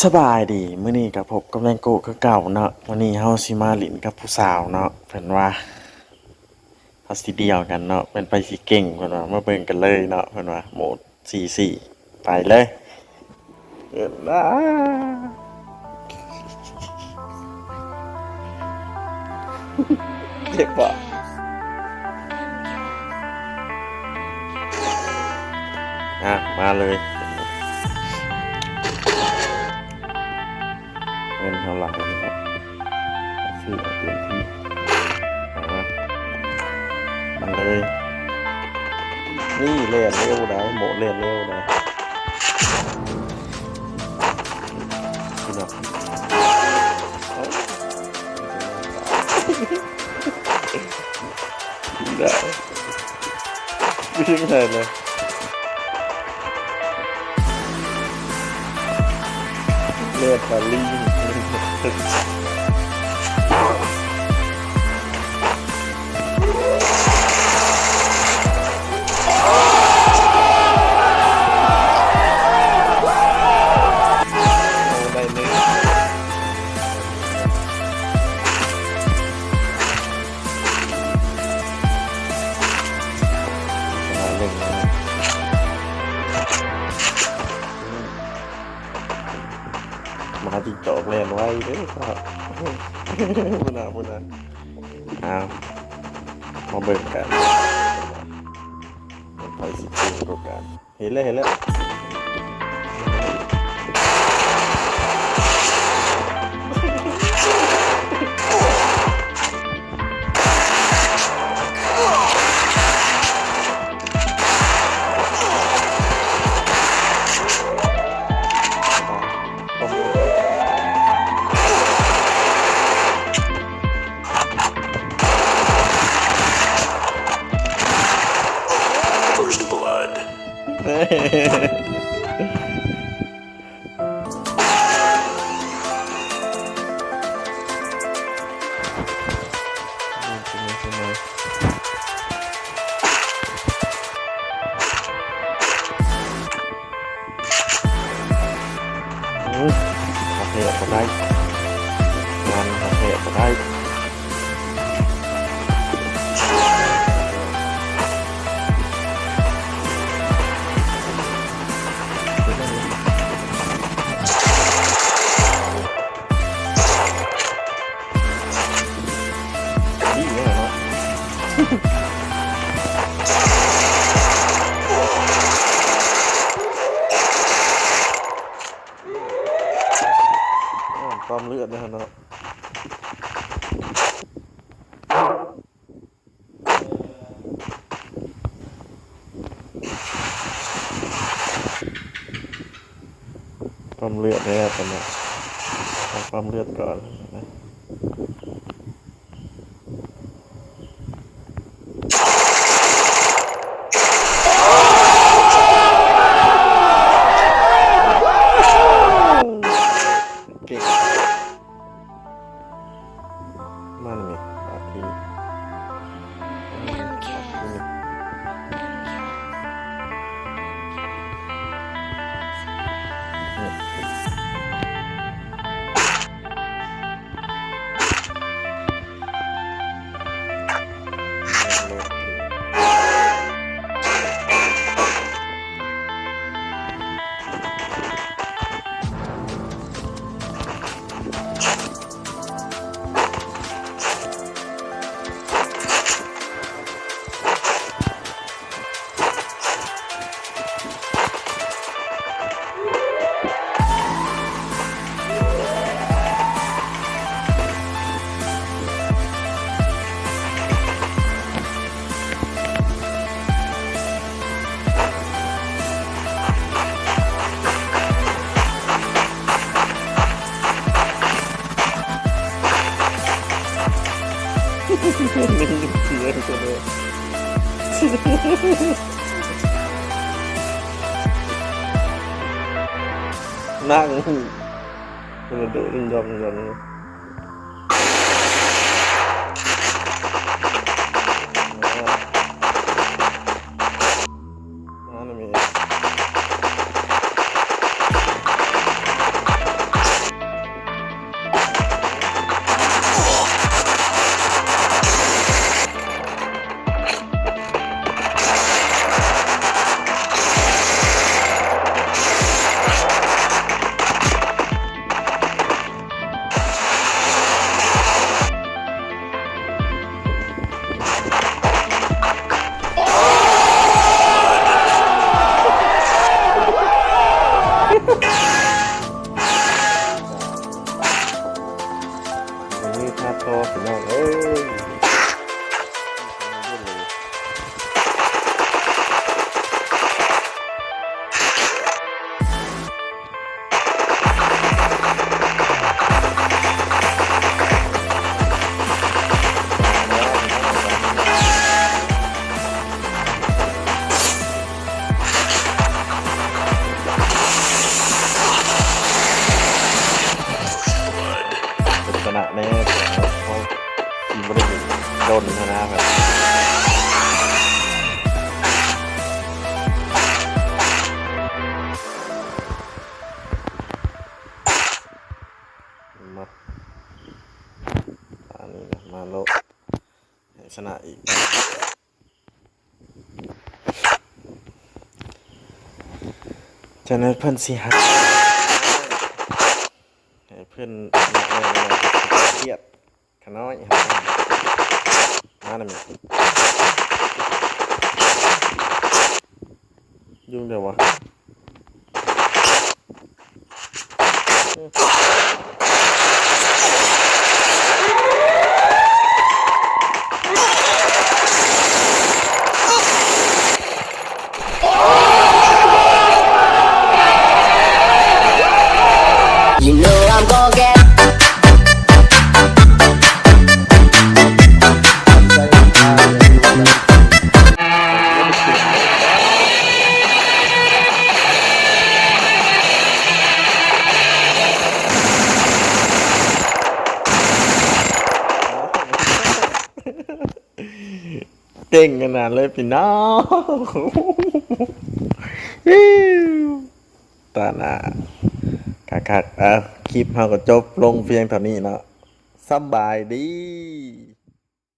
สบายดีมื้อนี้กับผมกับแรงโกะคือเก่าเนาะวันนี้เฮาสิมาหลินกับผู้สาวเนาะเพิ่นว่าเฮาสิเดียวกันเนาะเป็นไปสิเก่งเพิ่นว่ามาเบิ่งกันเลยเนาะเพิ่นว่าโหมด44ไปเลยเอิ้นนะเจ็บบ่มาเลยเงินเท่าไหร่นะครับซื้อเอาเต็มที่มาเลยนี่เล่นเร็วนะโหมดเล่นเร็วนะคือแบบได้ไม่ใช่ไงเลยเล่นปาลีมาจิงจอกเล่นไว้เด้อครับพูดนะเอามาเบิ่งกันไปสิเก่งกว่ากันเห็นแล้วคาเฟ่ก็ได้งานคาเฟ่ก็ได้นี่เนี่ยเนาะความเลือดนะครับเนาะความเลือดเนี่ยตอนนี้เอาความเลือดก่อนนะเก่งมันไงปาทีไม่ได้เสียตัวเลยนั่งมันโดดยองนั่นมี พี่น้องเอ้ยเป็นชนะแน่เพราะทีมบริษัทโดนชนะครับมาอันนี้นะมาโลให้ชนะอีกจะนั้นเพื่อนสิฮักให้เพื่อนหนักเลยเครียดขน้อยมาหน่อยยุ่งเดี๋ยววะเก่งขนาดเลยพี่น้องตาหน้าคักๆคลิปเราก็จบลงเพียงเท่านี้เนาะสบายดี